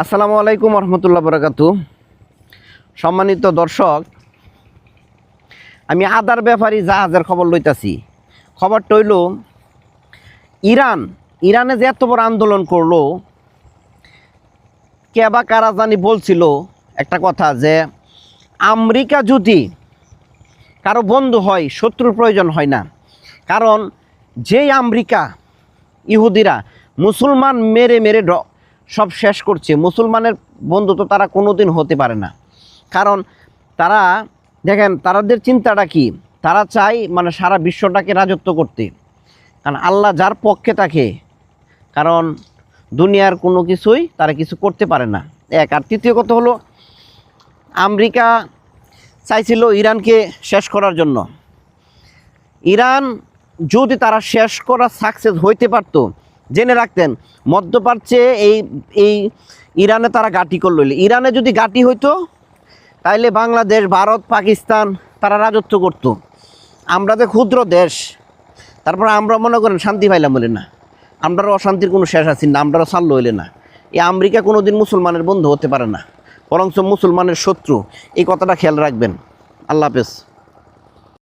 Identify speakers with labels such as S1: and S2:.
S1: আসসালামু আলাইকুম রহমতুল্লাহ বরকাতু। সম্মানিত দর্শক, আমি আদার ব্যাপারী জাহাজের খবর লইতাছি। খবরটা হইল ইরানে যে এত বড় আন্দোলন করলো, কে বা কারা জানি বলছিল একটা কথা যে আমেরিকা যদি কারো বন্ধু হয়, শত্রুর প্রয়োজন হয় না। কারণ যেই আমেরিকা ইহুদিরা মুসলমান মেরে মেরে সব শেষ করছে, মুসলমানের বন্ধু তো তারা কোনোদিন হতে পারে না। কারণ তারা দেখেন তাদের চিন্তাটা কি, তারা চায় মানে সারা বিশ্বটাকে রাজত্ব করতে। কারণ আল্লাহ যার পক্ষে থাকে, কারণ দুনিয়ার কোনো কিছুই তারা কিছু করতে পারে না। এক আর তৃতীয় কথা হলো, আমেরিকা চাইছিল ইরানকে শেষ করার জন্য। ইরান যদি তারা শেষ করা সাকসেস হইতে পারতো, জেনে রাখতেন মধ্যপ্রাচ্যে এই ইরানে তারা ঘাঁটি করল। ইরানে যদি ঘাঁটি হইতো তাইলে বাংলাদেশ, ভারত, পাকিস্তান তারা রাজত্ব করতো। আমরা যে ক্ষুদ্র দেশ, তারপর আমরা মনে করেন শান্তি পাইলাম বলে না, আমরাও অশান্তির কোনো শেষ আছি না, আমরাও চাল্লো হইলে না। এই আমেরিকা কোনো দিন মুসলমানের বন্ধু হতে পারে না, বরঞ্চ মুসলমানের শত্রু। এই কথাটা খেয়াল রাখবেন। আল্লাহ হাফেজ।